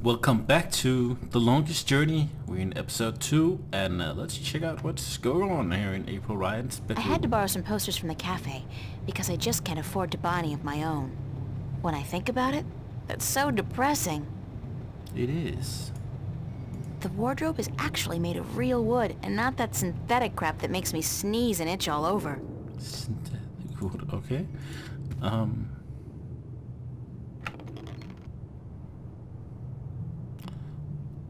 Welcome back to The Longest Journey. We're in episode 2, and let's check out what's going on here in April Ryan's I had to borrow some posters from the cafe, because I just can't afford to buy any of my own. When I think about it, that's so depressing. It is. The wardrobe is actually made of real wood, and not that synthetic crap that makes me sneeze and itch all over. Synthetic wood, okay.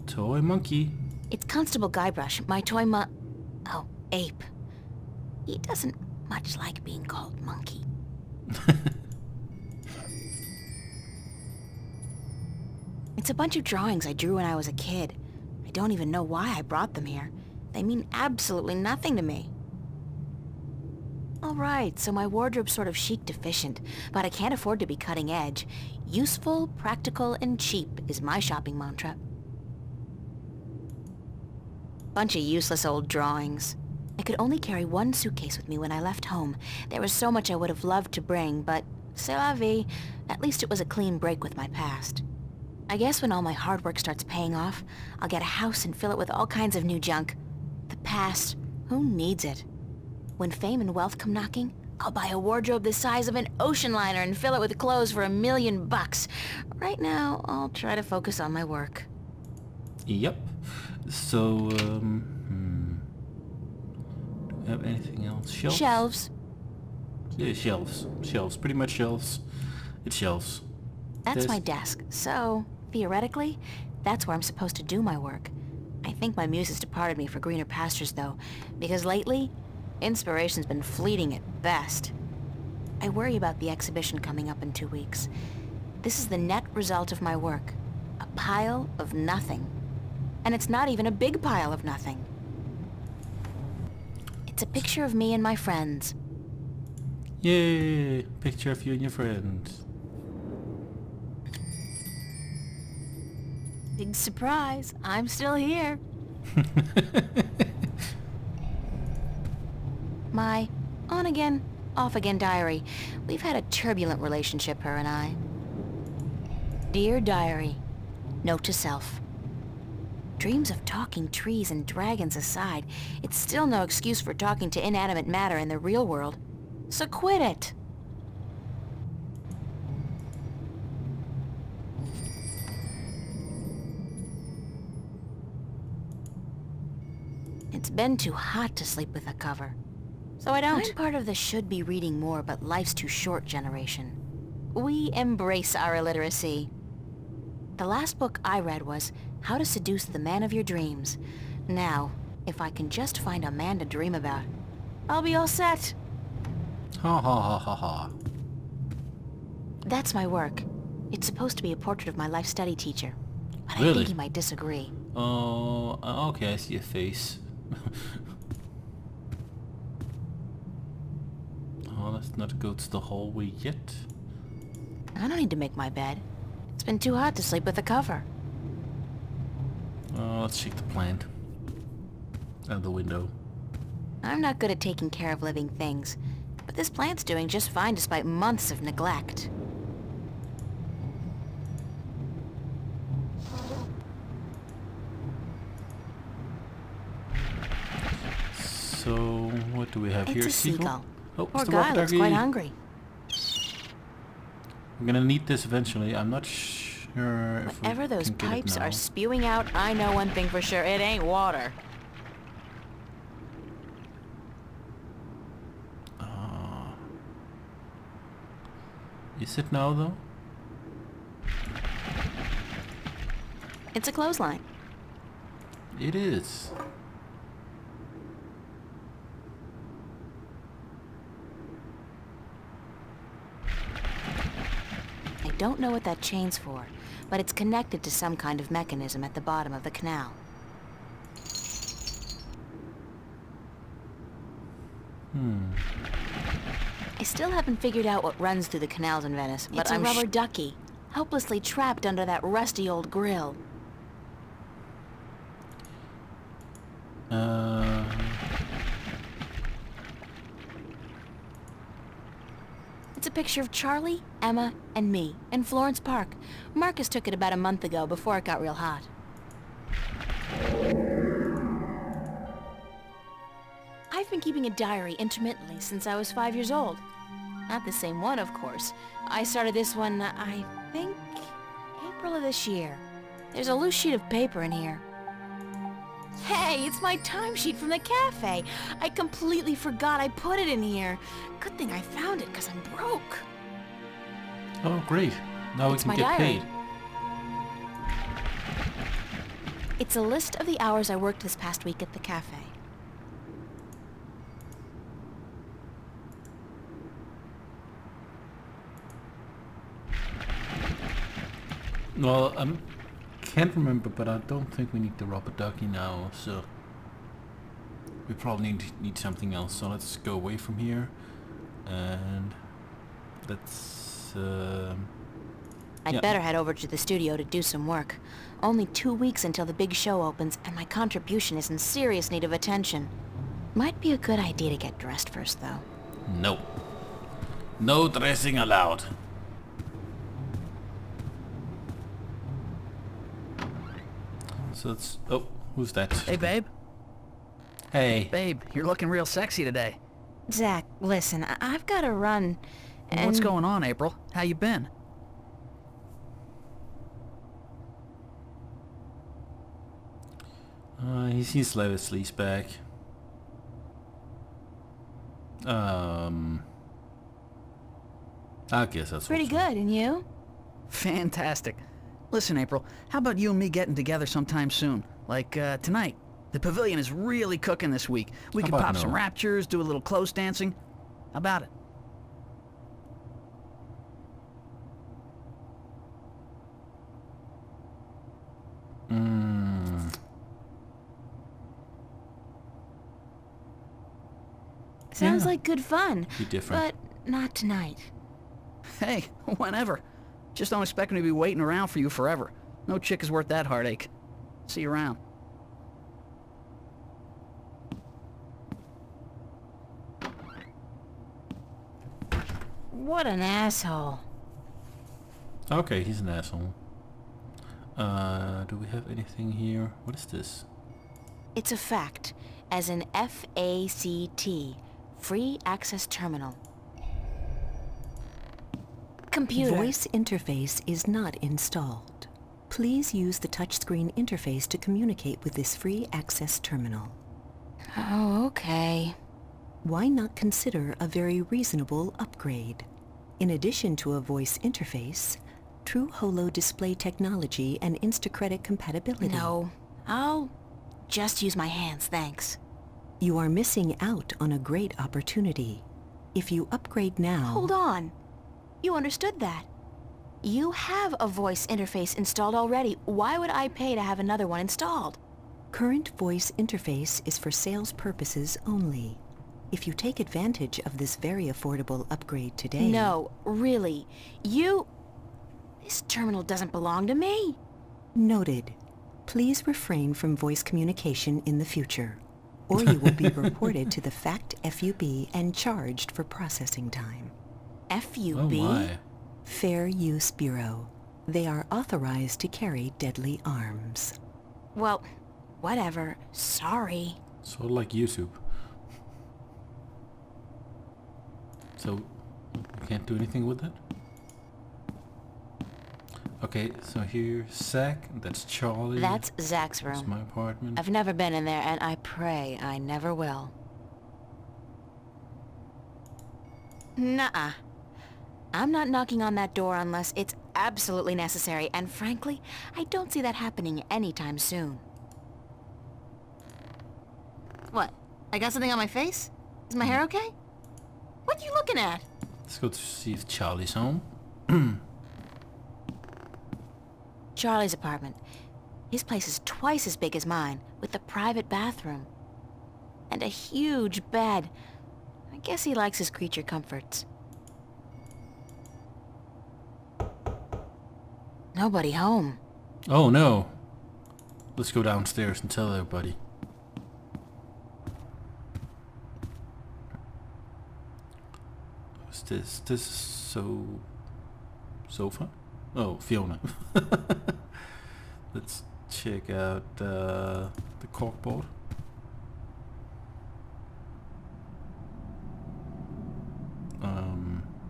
Toy monkey. It's Constable Guybrush, my toy oh, ape. He doesn't much like being called monkey. It's a bunch of drawings I drew when I was a kid. I don't even know why I brought them here. They mean absolutely nothing to me. Alright, so my wardrobe's sort of chic deficient, but I can't afford to be cutting edge. Useful, practical, and cheap is my shopping mantra. Bunch of useless old drawings. I could only carry one suitcase with me when I left home. There was so much I would have loved to bring, but c'est la vie. At least it was a clean break with my past. I guess when all my hard work starts paying off, I'll get a house and fill it with all kinds of new junk. The past, who needs it? When fame and wealth come knocking, I'll buy a wardrobe the size of an ocean liner and fill it with clothes for $1 million. Right now, I'll try to focus on my work. Yep. So, do we have anything else? Shelves? Shelves. Yeah, shelves. Shelves. Pretty much shelves. It's shelves. That's my desk, so, theoretically, that's where I'm supposed to do my work. I think my muse has departed me for greener pastures, though, because lately, inspiration's been fleeting at best. I worry about the exhibition coming up in 2 weeks. This is the net result of my work. A pile of nothing. And it's not even a big pile of nothing. It's a picture of me and my friends. Yay! Picture of you and your friends. Big surprise, I'm still here. My on-again, off-again diary. We've had a turbulent relationship, her and I. Dear diary, note to self. Dreams of talking trees and dragons aside, it's still no excuse for talking to inanimate matter in the real world. So quit it! It's been too hot to sleep with a cover. So I don't. I'm part of the should be reading more but life's too short generation. We embrace our illiteracy. The last book I read was How to Seduce the Man of Your Dreams. Now, if I can just find a man to dream about, I'll be all set. Ha ha ha ha ha. That's my work. It's supposed to be a portrait of my life study teacher. But I Really? think he might disagree. Oh, okay, I see a face. Oh, let's not go to the hallway yet. I don't need to make my bed. It's been too hot to sleep with a cover. Let's check the plant. Out the window. I'm not good at taking care of living things, but this plant's doing just fine despite months of neglect. So, what do we have here? It's a seagull. Oh, Poor it's the guy looks walkie-talkie. quite hungry. I'm gonna need this eventually. I'm not sure if Whatever we those can get it pipes now. are spewing out, I know one thing for sure. It ain't water. Is it now though? It's a clothesline. It is. I don't know what that chain's for, but it's connected to some kind of mechanism at the bottom of the canal. I still haven't figured out what runs through the canals in Venice, but it's a rubber ducky, helplessly trapped under that rusty old grill. picture of Charlie, Emma, and me in Florence Park. Marcus took it about a month ago before it got real hot. I've been keeping a diary intermittently since I was 5 years old. Not the same one, of course. I started this one, I think, April of this year. There's a loose sheet of paper in here. Hey, it's my timesheet from the cafe. I completely forgot I put it in here. Good thing I found it, because I'm broke. Oh, great. Now It's we my can get diary. paid. It's a list of the hours I worked this past week at the cafe. Well, can't remember, but I don't think we need the rubber ducky now, so we probably need something else. So let's go away from here, and let's. I'd Yeah. better head over to the studio to do some work. Only 2 weeks until the big show opens, and my contribution is in serious need of attention. Might be a good idea to get dressed first, though. No. No dressing allowed. So it's... Oh, who's that? Hey, babe. Hey. Babe, you're looking real sexy today. Zach, listen, I've got to run, and... What's going on, April? How you been? He seems like a sleazebag. I guess that's Pretty what's good, and you? Fantastic. Listen, April, how about you and me getting together sometime soon? Like, tonight. The pavilion is really cooking this week. We How could about pop no? some raptures, do a little close dancing. How about it? Sounds Yeah. like good fun, Be different. but not tonight. Hey, whenever. Just don't expect me to be waiting around for you forever. No chick is worth that heartache. See you around. What an asshole. Okay, he's an asshole. Do we have anything here? What is this? It's a fact, as in F-A-C-T, Free Access Terminal. Computer. Voice interface is not installed. Please use the touchscreen interface to communicate with this free access terminal. Oh, okay. Why not consider a very reasonable upgrade? In addition to a voice interface, true holo display technology and Instacredit compatibility. No, I'll just use my hands, thanks. You are missing out on a great opportunity. If you upgrade now... Hold on. You understood that. You have a voice interface installed already. Why would I pay to have another one installed? Current voice interface is for sales purposes only. If you take advantage of this very affordable upgrade today... No, really. This terminal doesn't belong to me. Noted. Please refrain from voice communication in the future, or you will be reported to the FACT FUB and charged for processing time. FUB? Oh my. Fair Use Bureau. They are authorized to carry deadly arms. Well, whatever. Sorry. Sort of like YouTube. So, we can't do anything with it? Okay, so here's Zach, that's Charlie. That's Zach's That's room. my apartment. I've never been in there, and I pray I never will. Nuh-uh. I'm not knocking on that door unless it's absolutely necessary, and frankly, I don't see that happening anytime soon. What? I got something on my face? Is my hair okay? What are you looking at? Let's go to see if Charlie's home. Charlie's apartment. His place is twice as big as mine, with a private bathroom. And a huge bed. I guess he likes his creature comforts. Nobody home. Oh no. Let's go downstairs and tell everybody. What's this? This is sofa? Oh, Fiona. Let's check out the corkboard.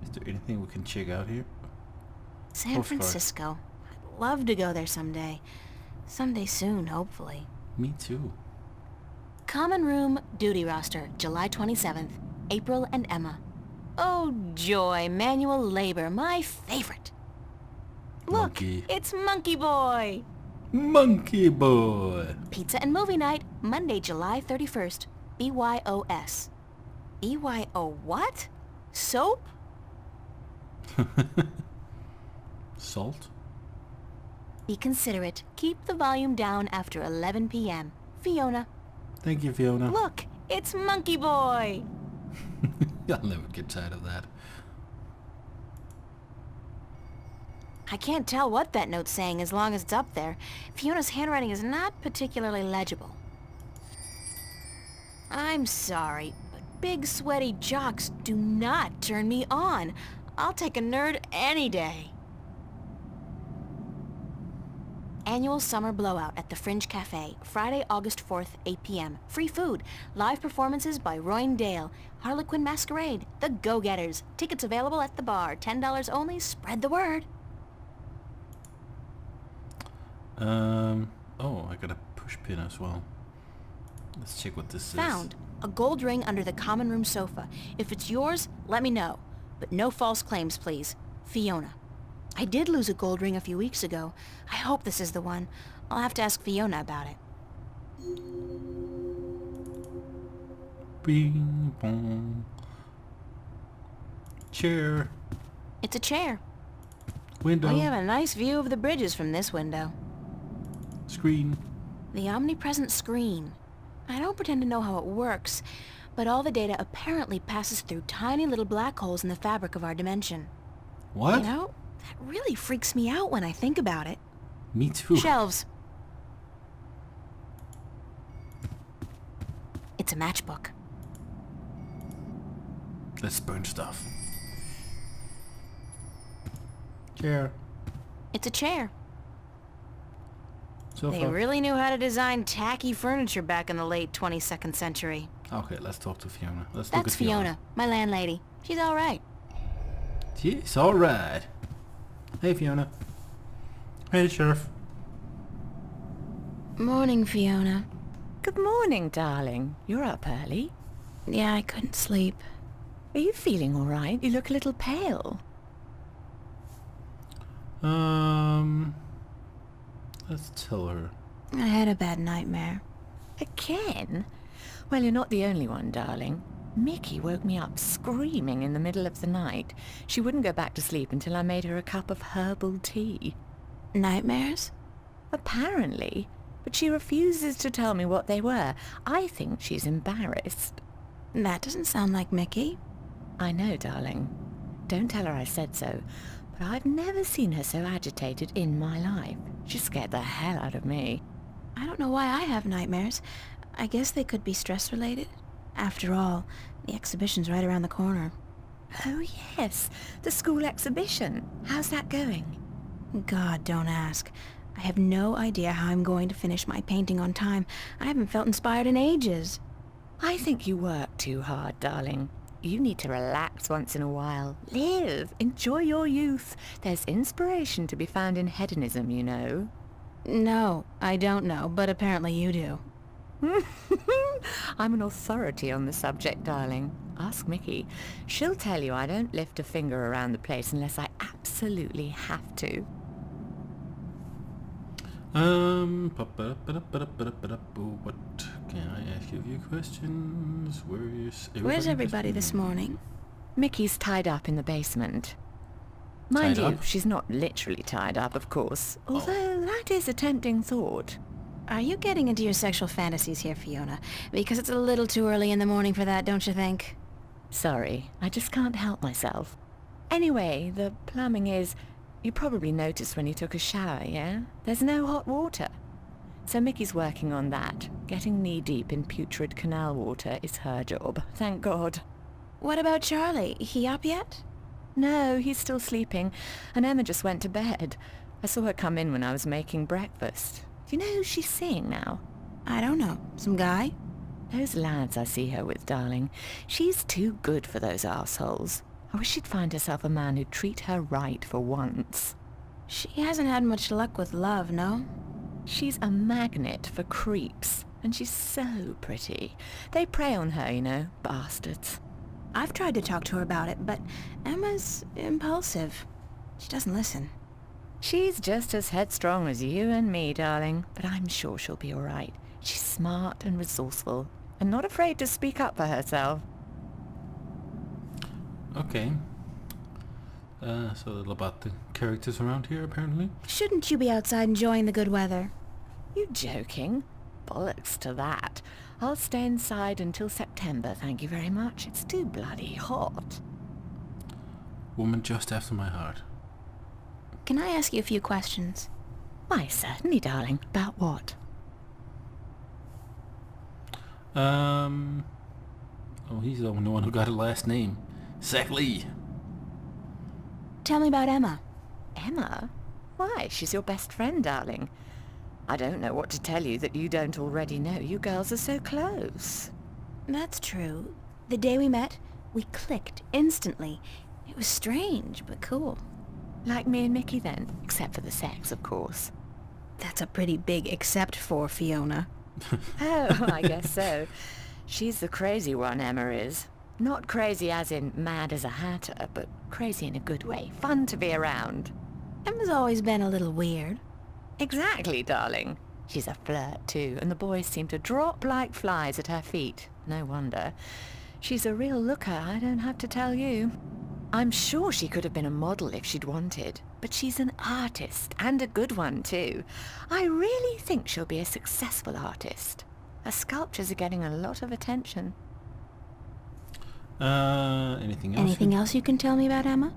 Is there anything we can check out here? San Postcard. Francisco. I'd love to go there someday. Someday soon, hopefully. Me too. Common room duty roster, July 27th. April and Emma. Oh joy, manual labor, my favorite. Look, Monkey. it's Monkey Boy. Monkey Boy. Pizza and movie night, Monday, July 31st. BYOS. BYO what? Soap? Salt? Be considerate. Keep the volume down after 11 p.m. Fiona. Thank you, Fiona. Look, it's Monkey Boy. I'll never get tired of that. I can't tell what that note's saying as long as it's up there. Fiona's handwriting is not particularly legible. I'm sorry, but big sweaty jocks do not turn me on. I'll take a nerd any day. Annual summer blowout at the Fringe Cafe, Friday, August 4th, 8 p.m. Free food. Live performances by Royne Dale. Harlequin Masquerade. The Go-Getters. Tickets available at the bar. $10 only. Spread the word. Oh, I got a push pin as well. Let's check what this is. Found. A gold ring under the common room sofa. If it's yours, let me know. But no false claims, please. Fiona. I did lose a gold ring a few weeks ago. I hope this is the one. I'll have to ask Fiona about it. Bing bong. Chair. It's a chair. Window. We have a nice view of the bridges from this window. Screen. The omnipresent screen. I don't pretend to know how it works, but all the data apparently passes through tiny little black holes in the fabric of our dimension. What? You know, that really freaks me out when I think about it. Me too. Shelves. It's a matchbook. Let's burn stuff. Chair. It's a chair. Sofa. They really knew how to design tacky furniture back in the late 22nd century. Okay, let's talk to Fiona. Let's look That's at Fiona. Fiona, my landlady. She's all right. She's alright. Hey, Fiona. Hey, Sheriff. Morning, Fiona. Good morning, darling. You're up early. Yeah, I couldn't sleep. Are you feeling all right? You look a little pale. Let's tell her. I had a bad nightmare. Again? Well, you're not the only one, darling. Mickey woke me up screaming in the middle of the night. She wouldn't go back to sleep until I made her a cup of herbal tea. Nightmares? Apparently. But she refuses to tell me what they were. I think she's embarrassed. That doesn't sound like Mickey. I know, darling. Don't tell her I said so. But I've never seen her so agitated in my life. She scared the hell out of me. I don't know why I have nightmares. I guess they could be stress-related. After all, the exhibition's right around the corner. Oh yes, the school exhibition. How's that going? God, don't ask. I have no idea how I'm going to finish my painting on time. I haven't felt inspired in ages. I think you work too hard, darling. You need to relax once in a while. Live. Enjoy your youth. There's inspiration to be found in hedonism, you know. No, I don't know, but apparently you do. I'm an authority on the subject, darling. Ask Mickey. She'll tell you I don't lift a finger around the place unless I absolutely have to. What can I ask you a few questions? Where's everybody this morning? Mickey's tied up in the basement. Mind Tied you, up? she's not literally tied up, of course. Although that is a tempting thought. Are you getting into your sexual fantasies here, Fiona? Because it's a little too early in the morning for that, don't you think? Sorry, I just can't help myself. Anyway, the plumbing is... You probably noticed when you took a shower, yeah? There's no hot water. So Mickey's working on that. Getting knee-deep in putrid canal water is her job, thank God. What about Charlie? He up yet? No, he's still sleeping, and Emma just went to bed. I saw her come in when I was making breakfast. Do you know who she's seeing now? I don't know. Some guy? Those lads I see her with, darling. She's too good for those arseholes. I wish she'd find herself a man who'd treat her right for once. She hasn't had much luck with love, no? She's a magnet for creeps, and she's so pretty. They prey on her, you know, bastards. I've tried to talk to her about it, but Emma's impulsive. She doesn't listen. She's just as headstrong as you and me, darling, but I'm sure she'll be all right. She's smart and resourceful, and not afraid to speak up for herself. Okay. So a little about the characters around here, apparently. Shouldn't you be outside enjoying the good weather? You joking? Bollocks to that. I'll stay inside until September, thank you very much. It's too bloody hot. Woman just after my heart. Can I ask you a few questions? Why, certainly, darling. About what? Oh, he's the one who got a last name. Zach Lee. Tell me about Emma. Emma? Why, she's your best friend, darling. I don't know what to tell you that you don't already know. You girls are so close. That's true. The day we met, we clicked instantly. It was strange, but cool. Like me and Mickey then, except for the sex, of course. That's a pretty big except for Fiona. Oh, I guess so. She's the crazy one, Emma is. Not crazy as in mad as a hatter, but crazy in a good way. Fun to be around. Emma's always been a little weird. Exactly, darling. She's a flirt, too, and the boys seem to drop like flies at her feet. No wonder. She's a real looker, I don't have to tell you. I'm sure she could have been a model if she'd wanted, but she's an artist, and a good one, too. I really think she'll be a successful artist. Her sculptures are getting a lot of attention. Anything else? Anything else you can tell me about Emma?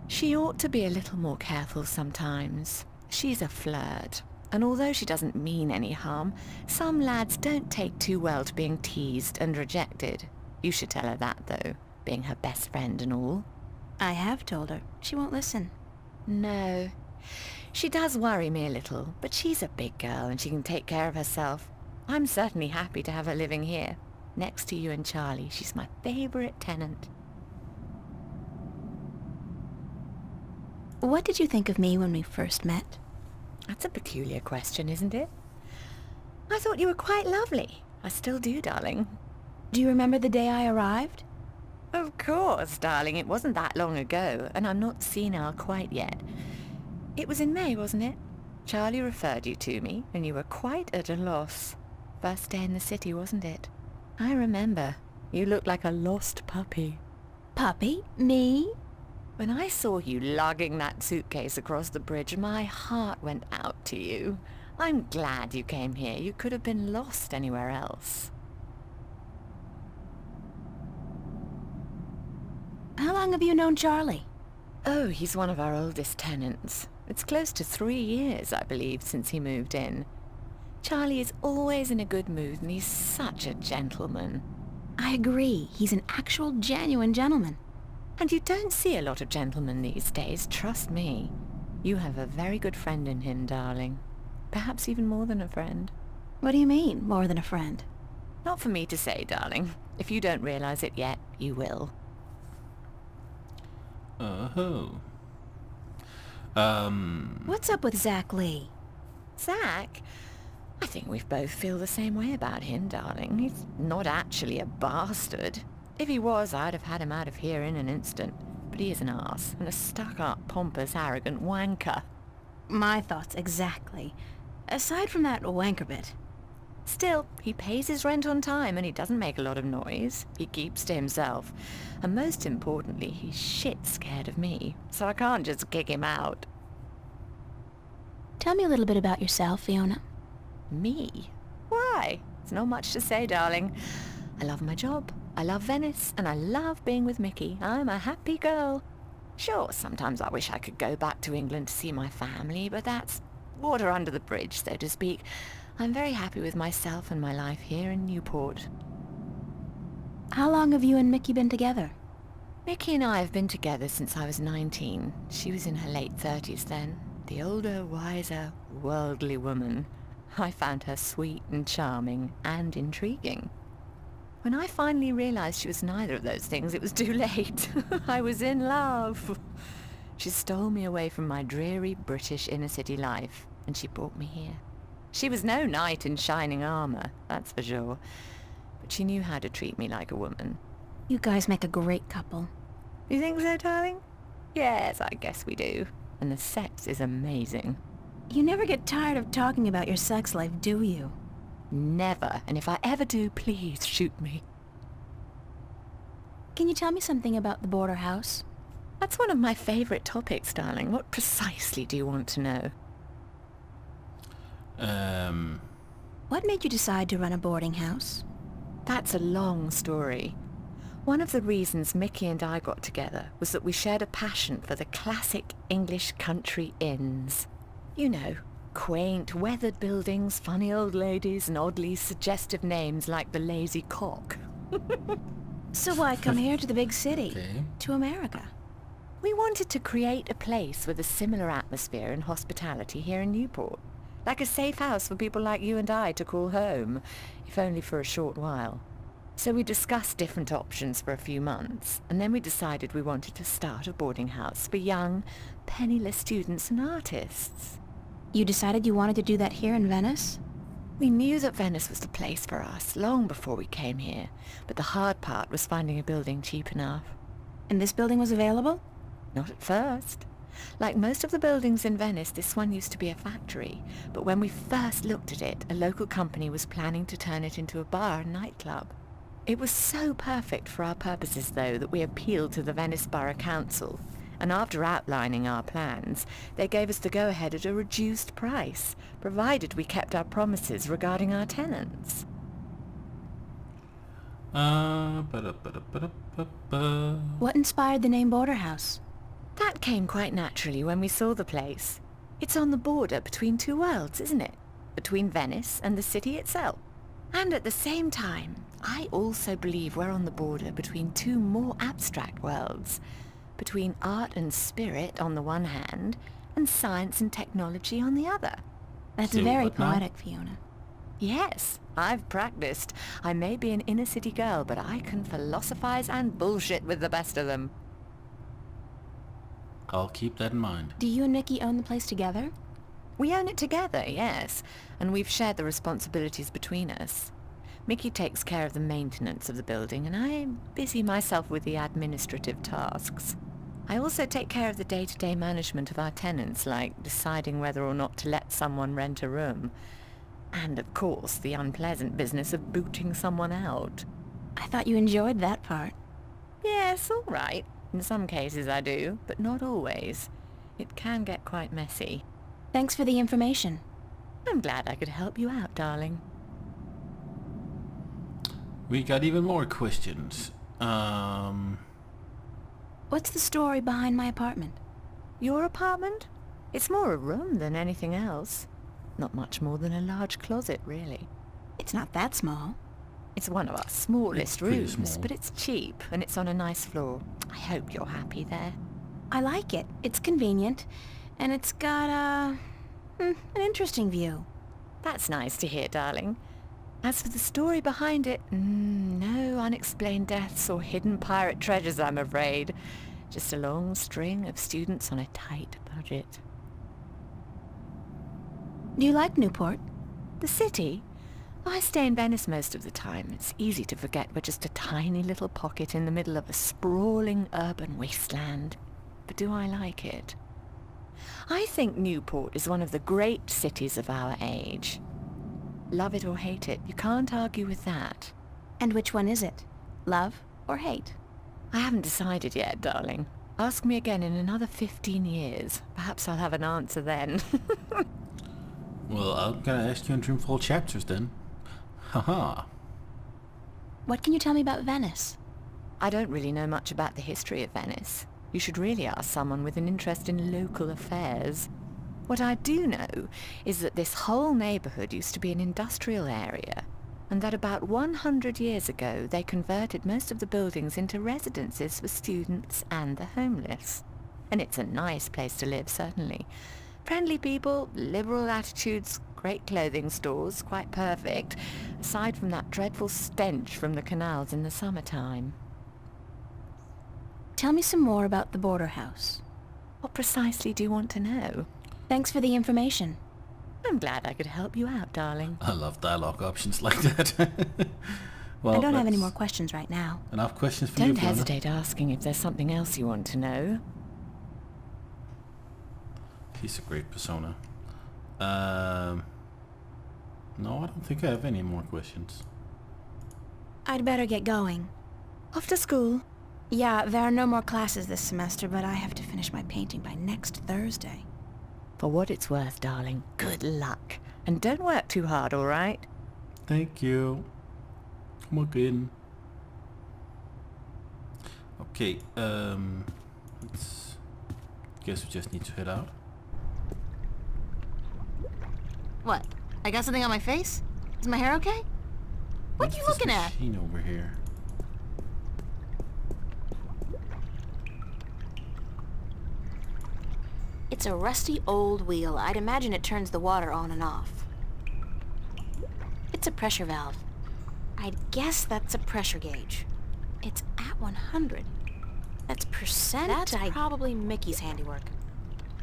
She ought to be a little more careful sometimes. She's a flirt, and although she doesn't mean any harm, some lads don't take too well to being teased and rejected. You should tell her that, though, being her best friend and all. I have told her. She won't listen. No. She does worry me a little, but she's a big girl and she can take care of herself. I'm certainly happy to have her living here. Next to you and Charlie, she's my favourite tenant. What did you think of me when we first met? That's a peculiar question, isn't it? I thought you were quite lovely. I still do, darling. Do you remember the day I arrived? Of course, darling. It wasn't that long ago, and I'm not senile quite yet. It was in May, wasn't it? Charlie referred you to me, and you were quite at a loss. First day in the city, wasn't it? I remember. You looked like a lost puppy. Puppy? Me? When I saw you lugging that suitcase across the bridge, my heart went out to you. I'm glad you came here. You could have been lost anywhere else. How long have you known Charlie? Oh, he's one of our oldest tenants. It's close to 3 years, I believe, since he moved in. Charlie is always in a good mood, and he's such a gentleman. I agree. He's an actual, genuine gentleman. And you don't see a lot of gentlemen these days, trust me. You have a very good friend in him, darling. Perhaps even more than a friend. What do you mean, more than a friend? Not for me to say, darling. If you don't realize it yet, you will. Oh. What's up with Zach Lee? Zach? I think we both feel the same way about him, darling. He's not actually a bastard. If he was, I'd have had him out of here in an instant. But he is an arse, and a stuck-up, pompous, arrogant wanker. My thoughts exactly. Aside from that wanker bit. Still, he pays his rent on time and he doesn't make a lot of noise. He keeps to himself. And most importantly, he's shit scared of me, so I can't just kick him out. Tell me a little bit about yourself, Fiona. Me? Why? It's not much to say, darling. I love my job, I love Venice, and I love being with Mickey. I'm a happy girl. Sure, sometimes I wish I could go back to England to see my family, but that's water under the bridge, so to speak. I'm very happy with myself and my life here in Newport. How long have you and Mickey been together? Mickey and I have been together since I was 19. She was in her late 30s then. The older, wiser, worldly woman. I found her sweet and charming and intriguing. When I finally realized she was neither of those things, it was too late. I was in love. She stole me away from my dreary British inner-city life, and she brought me here. She was no knight in shining armor, that's for sure. But she knew how to treat me like a woman. You guys make a great couple. You think so, darling? Yes, I guess we do. And the sex is amazing. You never get tired of talking about your sex life, do you? Never. And if I ever do, please shoot me. Can you tell me something about the border house? That's one of my favorite topics, darling. What precisely do you want to know? What made you decide to run a boarding house? That's a long story. One of the reasons Mickey and I got together was that we shared a passion for the classic English country inns. You know, quaint, weathered buildings, funny old ladies, and oddly suggestive names like the Lazy Cock. So why come here to the big city? Okay. To America? We wanted to create a place with a similar atmosphere and hospitality here in Newport. Like a safe house for people like you and I to call home, if only for a short while. So we discussed different options for a few months, and then we decided we wanted to start a boarding house for young, penniless students and artists. You decided you wanted to do that here in Venice? We knew that Venice was the place for us long before we came here, but the hard part was finding a building cheap enough. And this building was available? Not at first. Like most of the buildings in Venice, this one used to be a factory, but when we first looked at it, a local company was planning to turn it into a bar and nightclub. It was so perfect for our purposes, though, that we appealed to the Venice Borough Council, and after outlining our plans, they gave us the go-ahead at a reduced price, provided we kept our promises regarding our tenants. What inspired the name Border House? That came quite naturally when we saw the place. It's on the border between two worlds, isn't it? Between Venice and the city itself. And at the same time, I also believe we're on the border between two more abstract worlds. Between art and spirit on the one hand, and science and technology on the other. That's So very what now? poetic, Fiona. Yes, I've practiced. I may be an inner-city girl, but I can philosophize and bullshit with the best of them. I'll keep that in mind. Do you and Mickey own the place together? We own it together, yes, and we've shared the responsibilities between us. Mickey takes care of the maintenance of the building, and I busy myself with the administrative tasks. I also take care of the day-to-day management of our tenants, like deciding whether or not to let someone rent a room. And, of course, the unpleasant business of booting someone out. I thought you enjoyed that part. Yes, all right. In some cases I do, but not always. It can get quite messy. Thanks for the information. I'm glad I could help you out, darling. We got even more questions. What's the story behind my apartment? Your apartment? It's more a room than anything else. Not much more than a large closet, really. It's not that small. It's one of our smallest It's pretty rooms, small. but it's cheap, and it's on a nice floor. I hope you're happy there. I like it. It's convenient. And it's got, an interesting view. That's nice to hear, darling. As for the story behind it, no unexplained deaths or hidden pirate treasures, I'm afraid. Just a long string of students on a tight budget. Do you like Newport? The city? I stay in Venice most of the time. It's easy to forget we're just a tiny little pocket in the middle of a sprawling urban wasteland. But do I like it? I think Newport is one of the great cities of our age. Love it or hate it, you can't argue with that. And which one is it? Love or hate? I haven't decided yet, darling. Ask me again in another 15 years. Perhaps I'll have an answer then. Well, I'm gonna ask you in Dreamfall chapters then. Haha. What can you tell me about Venice? I don't really know much about the history of Venice. You should really ask someone with an interest in local affairs. What I do know is that this whole neighborhood used to be an industrial area. and that about 100 years ago they converted most of the buildings into residences for students and the homeless. And it's a nice place to live, certainly. Friendly people, liberal attitudes, great clothing stores, quite perfect, aside from that dreadful stench from the canals in the summertime. Tell me some more about the border house. What precisely do you want to know? Thanks for the information. I'm glad I could help you out, darling. I love dialogue options like that. Well, I don't have any that's more questions right now. Enough questions for you, Don't Fiona. hesitate asking if there's something else you want to know. He's a great persona. No, I don't think I have any more questions. I'd better get going. Off to school. Yeah, there are no more classes this semester, but I have to finish my painting by next Thursday. For what it's worth, darling, good luck. And don't work too hard, all right? Thank you. Come again. Okay, let's... Guess we just need to head out. What? I got something on my face? Is my hair okay? What are you looking at? Machine over here. It's a rusty old wheel. I'd imagine it turns the water on and off. It's a pressure valve. I'd guess that's a pressure gauge. It's at 100. That's percent? That's probably Mickey's handiwork.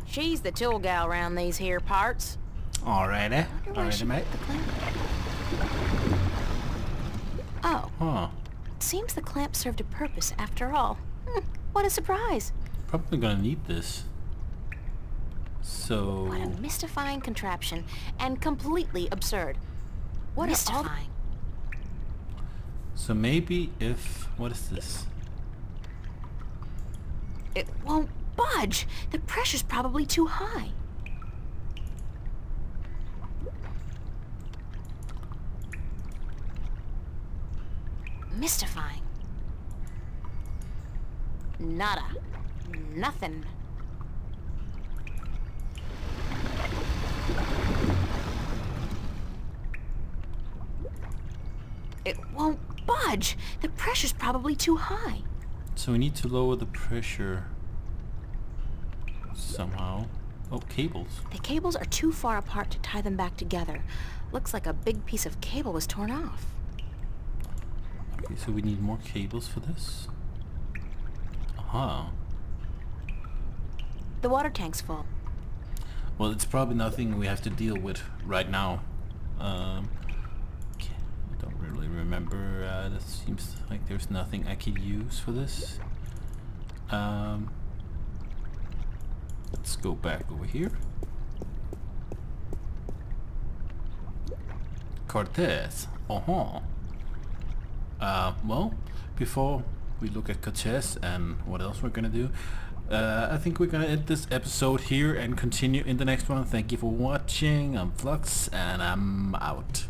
She's the tool gal around these here parts. Alrighty. Wonder why she Alrighty, mate. put the clamp. Oh, Huh. it seems the clamp served a purpose after all. What a surprise. Probably gonna need this. So... What a mystifying contraption, and completely absurd. What mystifying. So maybe if... What is this? It won't budge. The pressure's probably too high. Mystifying. Nada. Nothing. It won't budge. The pressure's probably too high. So we need to lower the pressure somehow. Oh, cables. The cables are too far apart to tie them back together. Looks like a big piece of cable was torn off. Okay, so we need more cables for this. Aha. The water tank's full. Well, it's probably nothing we have to deal with right now. Okay, I don't really remember. That seems like there's nothing I could use for this. Let's go back over here. Cortez. Uh-huh. Well, before we look at Cortez and what else we're gonna do, I think we're gonna end this episode here and continue in the next one. Thank you for watching. I'm Flux and I'm out.